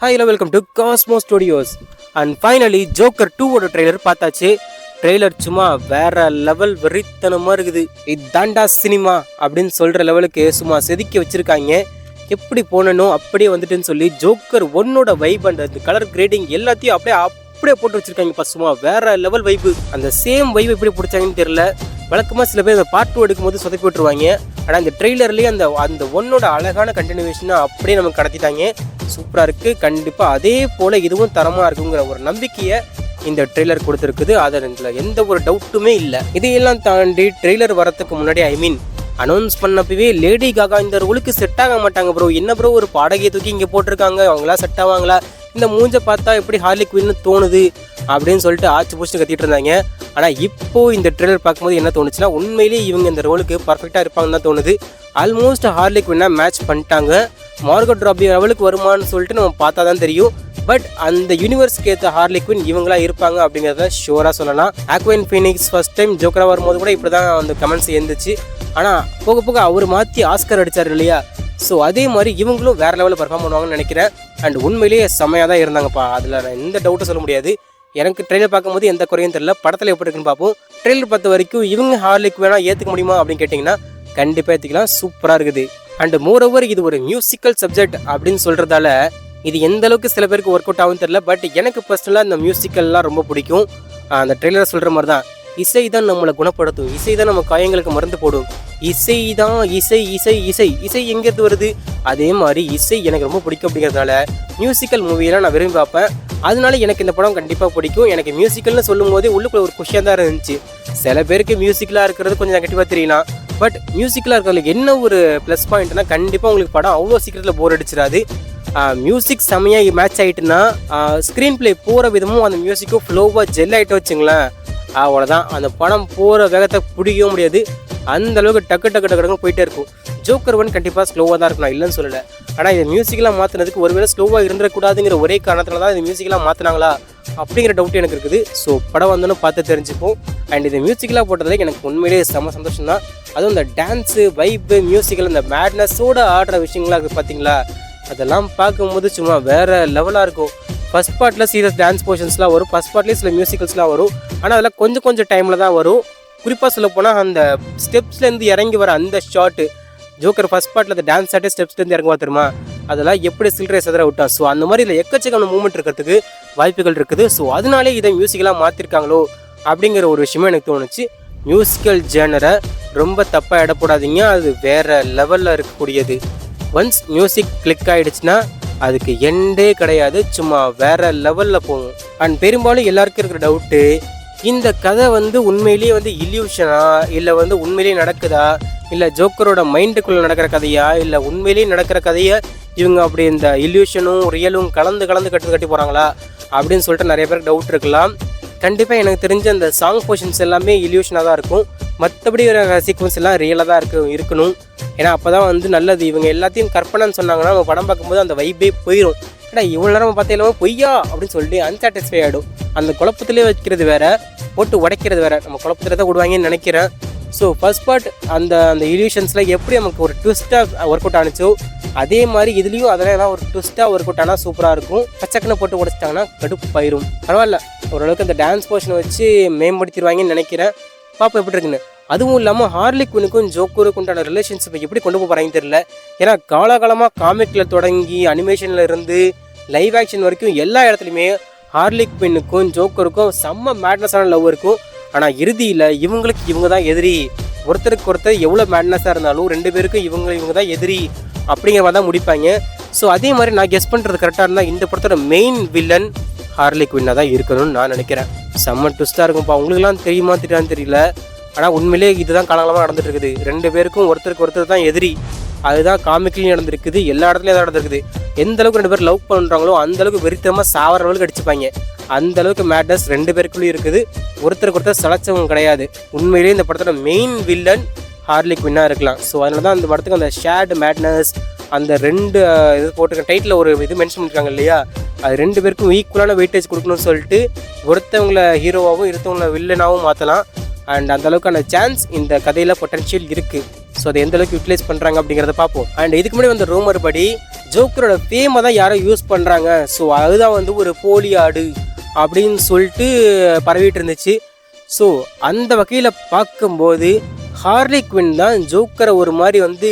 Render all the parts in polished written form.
Hi hello welcome to Cosmo studios. And finally joker 2 trailer பார்த்தாச்சு. Trailer சும்மா வேற level வெறித்தனமாக இருக்குது. இதாண்டா சினிமா அப்படின்னு சொல்கிற லெவலுக்கு சும்மா செதுக்கி வச்சுருக்காங்க. எப்படி போனணும் அப்படியே வந்துட்டுன்னு சொல்லி ஜோக்கர் 1 வைப் அண்ட் அந்த கலர் கிரேடிங் எல்லாத்தையும் அப்படியே போட்டு வச்சுருக்காங்க. சும்மா வேற லெவல் வைப்பு. அந்த சேம் வைப் எப்படி பிடிச்சாங்கன்னு தெரியல. வழக்கமாக சில பேர் அந்த பார்ட் 2 எடுக்கும் போது சொதப்பி விட்டுருவாங்க. ஆனால் இந்த ட்ரெய்லர்லேயே அந்த 1 அழகான கண்டினியூஷனாக அப்படியே நமக்கு கடத்திட்டாங்க. சூப்பராக இருக்குது. கண்டிப்பாக அதே போல் இதுவும் தரமாக இருக்குங்கிற ஒரு நம்பிக்கையை இந்த ட்ரெய்லர் கொடுத்துருக்குது. அதில் எந்த ஒரு டவுட்டுமே இல்லை. இதையெல்லாம் தாண்டி ட்ரெய்லர் வரத்துக்கு முன்னாடி அனௌன்ஸ் பண்ணப்பவே லேடி காகா இந்த ரோலுக்கு செட் ஆக மாட்டாங்க ப்ரோ. என்ன ப்ரோ ஒரு பாடகையை தூக்கி இங்கே போட்டிருக்காங்க, அவங்களா செட் ஆவாங்களா, இந்த மூஞ்சை பார்த்தா எப்படி ஹார்லி குயின்னு தோணுது அப்படின்னு சொல்லிட்டு ஆச்சு பூச்சி கத்திட்டு இருந்தாங்க. ஆனால் இப்போது இந்த ட்ரெய்லர் பார்க்கும்போது என்ன தோணுச்சுன்னா, உண்மையிலேயே இவங்க இந்த ரோலுக்கு பர்ஃபெக்டாக இருப்பாங்கன்னு தான் தோணுது. ஆல்மோஸ்ட் ஹார்லி குயினாக மேட்ச் பண்ணிட்டாங்க. மார்கட் ராபி லெவலுக்கு வருமானு சொல்லிட்டு நம்ம பார்த்தா தான் தெரியும். பட் அந்த யூனிவர்ஸ்க்கு ஏற்ற ஹார்லி குயின் இவங்களா இருப்பாங்க அப்படிங்கிறத ஷோராக சொல்லலாம். ஆக்வைன் ஃபீனிக்ஸ் ஃபர்ஸ்ட் டைம் ஜோக்கராக வரும்போது கூட இப்படி தான் அந்த கமெண்ட்ஸ் இருந்துச்சு. ஆனால் போக போக அவர் மாற்றி ஆஸ்கர் அடித்தார் இல்லையா, ஸோ அதே மாதிரி இவங்களும் வேறு லெவலில் பர்ஃபார்ம் பண்ணுவாங்கன்னு நினைக்கிறேன். அண்ட் உண்மையிலேயே செம்மையாக தான் இருந்தாங்கப்பா. அதில் நான் எந்த டவுட்டும் சொல்ல முடியாது. எனக்கு ட்ரெய்லர் பார்க்கும்போது எந்த குறையும் தெரியல. படத்தில் எப்படி இருக்குன்னு பார்ப்போம். ட்ரெய்லர் பார்த்த வரைக்கும் இவங்க ஹார்லிக்கு வேணால் ஏற்றுக்க முடியுமா அப்படின்னு கேட்டிங்கன்னா கண்டிப்பாக ஏற்றுக்கலாம். சூப்பராக இருக்குது. அண்ட் மோரோவர் இது ஒரு மியூசிக்கல் சப்ஜெக்ட் அப்படின்னு சொல்கிறதால இது எந்த அளவுக்கு சில பேருக்கு ஒர்க் அவுட் ஆகும் தெரியல. பட் எனக்கு பர்சனலாக இந்த மியூசிக்கல்லாம் ரொம்ப பிடிக்கும். அந்த ட்ரெய்லரை சொல்கிற மாதிரி தான் இசை தான் நம்மளை குணப்படுத்தும், இசை தான் நம்ம காயங்களுக்கு மருந்து போடும், இசை தான் இசை இசை இசை இசை எங்கேருந்து வருது. அதே மாதிரி இசை எனக்கு ரொம்ப பிடிக்கும். அப்படிங்கிறதுனால மியூசிக்கல் மூவியெல்லாம் நான் விரும்பி பார்ப்பேன். அதனால எனக்கு இந்த படம் கண்டிப்பாக பிடிக்கும். எனக்கு மியூசிக்கல்னு சொல்லும் போதே உள்ளுக்குள்ள ஒரு குஷியாக தான் இருந்துச்சு. சில பேருக்கு மியூசிக்கலாக இருக்கிறது கொஞ்சம் நெகட்டிவாக தெரியலாம். பட் மியூசிக்கலாக இருக்கிறதுக்கு என்ன ஒரு ப்ளஸ் பாயிண்ட்னா, கண்டிப்பாக உங்களுக்கு படம் அவ்வளோ சீக்கிரத்தில் போர் அடிச்சிடாது. மியூசிக் செம்மையாக மேட்ச் ஆகிட்டுன்னா ஸ்க்ரீன் பிளே போகிற விதமும் அந்த மியூசிக்கும் ஃப்ளோவாக ஜெல் ஆகிட்டு வச்சுங்களேன், அவ்வளோதான். அந்த படம் போகிற வேகத்தை பிடிக்கவும் முடியாது. அந்த அளவுக்கு டக்கு டக்கு டக்குன்னு போயிட்டே இருக்கும். ஜோக்கர் 1 கண்டிப்பாக ஸ்லோவாக தான் இருக்கும், நான் இல்லைன்னு சொல்லலை. ஆனால் இதை மியூசிக்கெலாம் மாற்றினதுக்கு ஒருவேளை ஸ்லோவாக இருந்துடக்கூடாதுங்கிற ஒரே காரணத்தில் தான் இந்த மியூசிக்கெலாம் மாற்றினாங்களா அப்படிங்கிற டவுட் எனக்கு இருக்குது. ஸோ படம் வந்தோன்னு பார்த்து தெரிஞ்சுப்போம். அண்ட் இது மியூசிக்கலாக போட்டதில் எனக்கு உண்மையிலேயே செம்ம சந்தோஷம் தான். அதுவும் இந்த டான்ஸு வைப்பு மியூசிக்கல் இந்த மேட்னஸோடு ஆடுற விஷயங்களாக இருக்குது பார்த்தீங்களா, அதெல்லாம் பார்க்கும்போது சும்மா வேறு லெவலாக இருக்கும். ஃபஸ்ட் பார்ட்டில் சீரியஸ் டான்ஸ் போர்ஷன்ஸ்லாம் வரும், ஃபஸ்ட் பார்ட்லேயே சில மியூசிக்கல்ஸ்லாம் வரும். ஆனால் அதெல்லாம் கொஞ்சம் டைமில் தான் வரும். குறிப்பாக சொல்ல போனால் அந்த ஸ்டெப்ஸ்லேருந்து இறங்கி வர அந்த ஷாட்டு, ஜோக்கர் ஃபஸ்ட் பார்ட்டில் அந்த டான்ஸ் ஆட்டே ஸ்டெப்ஸ்லேருந்து இறங்குவா தெரியுமா, அதெல்லாம் எப்படி சில்லறை சதற விட்டான். ஸோ அந்த மாதிரி இதில் எக்கச்சக்கான மூமெண்ட் இருக்கிறதுக்கு வாய்ப்புகள் இருக்குது. ஸோ அதனாலே இதை மியூசிக்கலாக மாற்றிருக்காங்களோ அப்படிங்கிற ஒரு விஷயமே எனக்கு தோணுச்சு. மியூசிக்கல் ஜேனரை ரொம்ப தப்பாக இடப்படாதீங்க, அது வேறு லெவலில் இருக்கக்கூடியது. ஒன்ஸ் மியூசிக் கிளிக் ஆகிடுச்சுன்னா அதுக்கு எண்டே கிடையாது, சும்மா வேறு லெவலில் போகும். அண்ட் பெரும்பாலும் எல்லாருக்கும் இருக்கிற டவுட்டு, இந்த கதை உண்மையிலேயே இல்யூஷனா, இல்லை உண்மையிலேயே நடக்குதா, இல்லை ஜோக்கரோட மைண்டுக்குள்ளே நடக்கிற கதையா, இல்லை உண்மையிலேயே நடக்கிற கதையை இவங்க அப்படி இந்த இல்யூஷனும் ரியலும் கலந்து கட்டி போகிறாங்களா அப்படின்னு சொல்லிட்டு நிறைய பேருக்கு டவுட் இருக்கலாம். கண்டிப்பாக எனக்கு தெரிஞ்ச அந்த சாங் போர்ஷன்ஸ் எல்லாமே இல்யூஷனாக தான் இருக்கும். மற்றபடி சீக்வன்ஸ் எல்லாம் ரியலாக தான் இருக்கணும். ஏன்னா அப்போ தான் நல்லது. இவங்க எல்லாத்தையும் கற்பனைன்னு சொன்னாங்கன்னா நம்ம படம் பார்க்கும்போது அந்த வைப்பே போயிடும். ஏன்னா இவ்வளோ நேரம் பார்த்தா எல்லாமே பொய்யா அப்படின்னு சொல்லிட்டு அன்சாட்டிஸ்ஃபை ஆகிடும். அந்த குழப்பத்திலே வைக்கிறது வேற, போட்டு உடைக்கிறது வேற. நம்ம குழப்பத்தில் தான் விடுவாங்கன்னு நினைக்கிறேன். ஸோ ஃபர்ஸ்ட் பார்ட் அந்த இல்யூஷன்ஸில் எப்படி நமக்கு ஒரு ட்விஸ்ட்டாக ஒர்க் அவுட் ஆனிச்சோ, அதே மாதிரி இதுலேயும் அதெல்லாம் ஒரு ட்விஸ்ட்டாக ஒர்க் அவுட் ஆனால் சூப்பராக இருக்கும். பச்சக்குன்னு போட்டு உடைச்சிட்டாங்கன்னா கடுப்பாயிரும். பரவாயில்ல, ஓரளவுக்கு அந்த டான்ஸ் போர்ஷனை வச்சு மேம்படுத்திடுவாங்கன்னு நினைக்கிறேன். பார்ப்போம் எப்படி இருக்குன்னு. அதுவும் இல்லாமல் ஹார்லி குயினுக்கும் ஜோக்கருக்கும் உண்டான ரிலேஷன்ஷிப்பை எப்படி கொண்டு போகிறாங்கன்னு தெரியல. ஏன்னா காலகாலமாக காமிக்கில் தொடங்கி அனிமேஷனில் இருந்து லைவ் ஆக்ஷன் வரைக்கும் எல்லா இடத்துலையுமே ஹார்லி குயினுக்கும் ஜோக்கருக்கும் செம்ம மேட்னஸான லவ் இருக்கும். ஆனால் இறுதியில் இவங்க தான் எதிரி. ஒருத்தருக்கு ஒருத்தர் எவ்வளோ மேட்னஸாக இருந்தாலும் 2 பேருக்கும் இவங்க தான் எதிரி அப்படிங்கிற மாதிரி தான் முடிப்பாங்க. ஸோ அதே மாதிரி நான் கெஸ் பண்ணுறது கரெக்டாக இருந்தால் இந்த படத்தோட மெயின் வில்லன் ஹார்லி குயினாக தான் இருக்கணும்னு நான் நினைக்கிறேன். செம்ம ட்விஸ்ட்டாக இருக்கும்ப்பா. உங்களுக்குலாம் தெரியுமான்னு தெரியல. ஆனால் உண்மையிலேயே இதுதான் காலகாலமாக நடந்துட்டு இருக்குது. 2 பேருக்கும் ஒருத்தருக்கு ஒருத்தர் தான் எதிரி. அதுதான் காமிக்லையும் நடந்திருக்குது, எல்லா இடத்துலையும் தான் நடந்திருக்குது. எந்த அளவுக்கு 2 பேர் லவ் பண்ணுறாங்களோ அந்த அளவுக்கு வெறித்தனமாக சாவர அளவுக்கு அடிச்சுப்பாங்க. அந்த அளவுக்கு மேட்னஸ் 2 பேருக்குள்ளேயும் இருக்குது. ஒருத்தருக்கு ஒருத்தர் சளைச்சவங்க கிடையாது. உண்மையிலேயே இந்த படத்தோட மெயின் வில்லன் ஹார்லி குயினாக இருக்கலாம். ஸோ அதனால தான் அந்த படத்துக்கு அந்த ஷேர்டு மேட்னஸ் அந்த 2 இது போட்டிருக்க டைட்டில் ஒரு இது மென்ஷன் பண்ணியிருக்காங்க இல்லையா, அது 2 பேருக்கும் ஈக்குவலான வெயிட்டேஜ் கொடுக்கணும்னு சொல்லிட்டு ஒருத்தவங்களை ஹீரோவாகவும் இருத்தவங்களை வில்லனாகவும் மாற்றலாம். அண்ட் அந்த அளவுக்கான சான்ஸ் இந்த கதையில் பொட்டன்ஷியல் இருக்குது. ஸோ அதை எந்த அளவுக்கு யூட்டிலைஸ் பண்ணுறாங்க அப்படிங்கிறத பார்ப்போம். அண்ட் இதுக்கு முன்னாடி ரூமர் படி ஜோக்கரோட ஃபேமை தான் யாரோ யூஸ் பண்ணுறாங்க, ஸோ அதுதான் வந்து ஒரு போலி ஆடு அப்படின்னு சொல்லிட்டு பரவிட்டு இருந்துச்சு. ஸோ அந்த வகையில் பார்க்கும்போது ஹார்லி குவின் தான் ஜோக்கரை ஒரு மாதிரி வந்து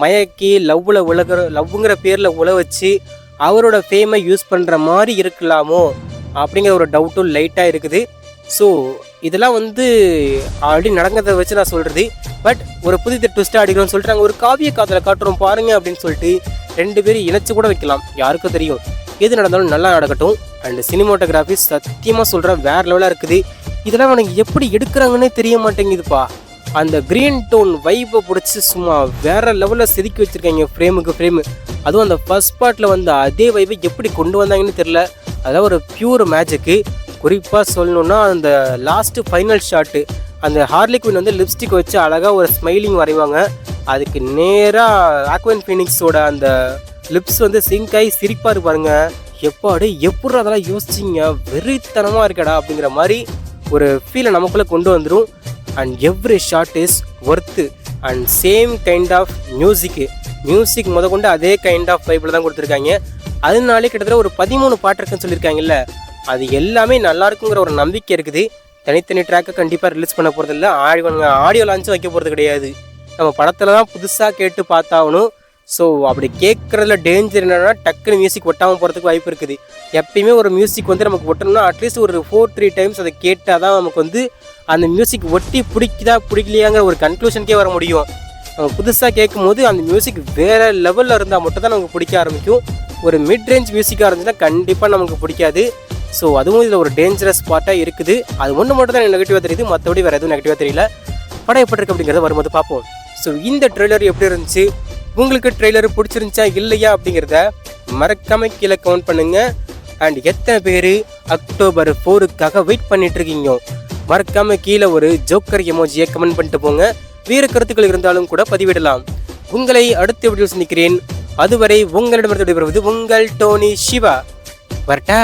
மயக்கி லவ்வுங்கிற பேரில் உழ வச்சு அவரோட ஃபேமை யூஸ் பண்ணுற மாதிரி இருக்கலாமோ அப்படிங்கிற ஒரு டவுட்டும் லைட்டாக இருக்குது. ஸோ இதெல்லாம் வந்து ஆல்ரெடி நடந்ததை வச்சு நான் சொல்கிறது. பட் ஒரு புதிய ட்விஸ்ட்டாக அடிக்கிறோம்னு சொல்லிட்டு நாங்கள் ஒரு காவிய காதலை காட்டுறோம் பாருங்க அப்படின்னு சொல்லிட்டு 2 பேரும் இணைச்சு கூட வைக்கலாம், யாருக்கும் தெரியும். எது நடந்தாலும் நல்லா நடக்கட்டும். அண்ட் சினிமோட்டோகிராஃபி சத்தியமாக சொல்கிறேன் வேறு லெவலாக இருக்குது. இதெல்லாம் எனக்கு எப்படி எடுக்கிறாங்கன்னே தெரிய மாட்டேங்குதுப்பா. அந்த க்ரீன் டோன் வைப்பை பிடிச்சி சும்மா வேறு லெவலில் செதுக்கி வச்சுருக்காங்க ஃப்ரேமுக்கு ஃப்ரேமு. அதுவும் அந்த ஃபர்ஸ்ட் பார்ட்டில் வந்து அதே வைப்பை எப்படி கொண்டு வந்தாங்கன்னு தெரில. அதான் ஒரு பியூர் மேஜிக்கு. குறிப்பாக சொல்லணுன்னா அந்த லாஸ்ட்டு ஃபைனல் ஷாட்டு, அந்த ஹார்லி குவின் வந்து லிப்ஸ்டிக் வச்சு அழகாக ஒரு ஸ்மைலிங் வரைவாங்க. அதுக்கு நேராக ஆக்வன் ஃபீனிக்ஸோட அந்த லிப்ஸ் வந்து சிங்க் ஆகி சிரிப்பாக இருப்பாருங்க. எப்பாடு எப்படி அதெல்லாம் யோசிச்சிங்க, வெறித்தனமாக இருக்கடா அப்படிங்கிற மாதிரி ஒரு ஃபீலை நமக்குள்ளே கொண்டு வந்துடும். And every shot is worth. And same kind of music முத கொண்டு அதே கைண்ட் ஆஃப் வைப்பில் தான் கொடுத்துருக்காங்க. அதனாலே கிட்டத்தட்ட ஒரு 13 பாட்டு இருக்குன்னு சொல்லியிருக்காங்கல்ல, அது எல்லாமே நல்லா இருக்குங்கிற ஒரு நம்பிக்கை இருக்குது. தனித்தனி ட்ராக்கை கண்டிப்பாக ரிலீஸ் பண்ண போகிறதில்ல, ஆடியோ லான்ச்சும் வைக்க போகிறது கிடையாது. நம்ம படத்தில் தான் புதுசாக கேட்டு பார்த்தாகணும். ஸோ அப்படி கேட்குறதுல டேஞ்சர் என்னென்னா டக்குன்னு மியூசிக் ஒட்டாமல் போகிறதுக்கு வாய்ப்பு இருக்குது. எப்பயுமே ஒரு மியூசிக் வந்து நமக்கு ஒட்டணும்னா அட்லீஸ்ட் ஒரு 4-3 டைம்ஸ் அதை கேட்டால் தான் நமக்கு வந்து அந்த மியூசிக் ஒட்டி பிடிக்கலையாங்கிற ஒரு கன்க்ளூஷனுக்கே வர முடியும். நம்ம புதுசாக கேட்கும் போது அந்த மியூசிக் வேறு லெவலில் இருந்தால் மட்டும் தான் நமக்கு பிடிக்க ஆரம்பிக்கும். ஒரு மிட் ரேஞ்ச் மியூசிக்காக இருந்துச்சுன்னா கண்டிப்பாக நமக்கு பிடிக்காது. ஸோ அதுவும் இதில் ஒரு டேஞ்சரஸ் பார்ட்டாக இருக்குது. அது ஒன்று மட்டும் தான் எனக்கு நெகட்டிவாக தெரியுது, மற்றபடி வேறு எதுவும் நெகட்டிவாக தெரியல. படம் எப்படி இருக்குது அப்படிங்கிறத வரும்போது பார்ப்போம். ஸோ இந்த ட்ரெய்லர் எப்படி இருந்துச்சு, உங்களுக்கு ட்ரெய்லர் பிடிச்சிருந்துச்சா இல்லையா அப்படிங்கிறத மறக்காமல் கீழே கமெண்ட் பண்ணுங்கள். அண்ட் எத்தனை பேர் அக்டோபர் 4க்காக வெயிட் பண்ணிகிட்ருக்கீங்க மறக்காமல் கீழே ஒரு ஜோக்கர் எமோஜியை கமெண்ட் பண்ணிட்டு போங்க. வேறு கருத்துக்கள் இருந்தாலும் கூட பதிவிடலாம். உங்களை அடுத்த வீடியோ சந்திக்கிறேன். அதுவரை உங்களிடமிருந்து விடைபெறுவது உங்கள் டோனி சிவா. வரட்டா?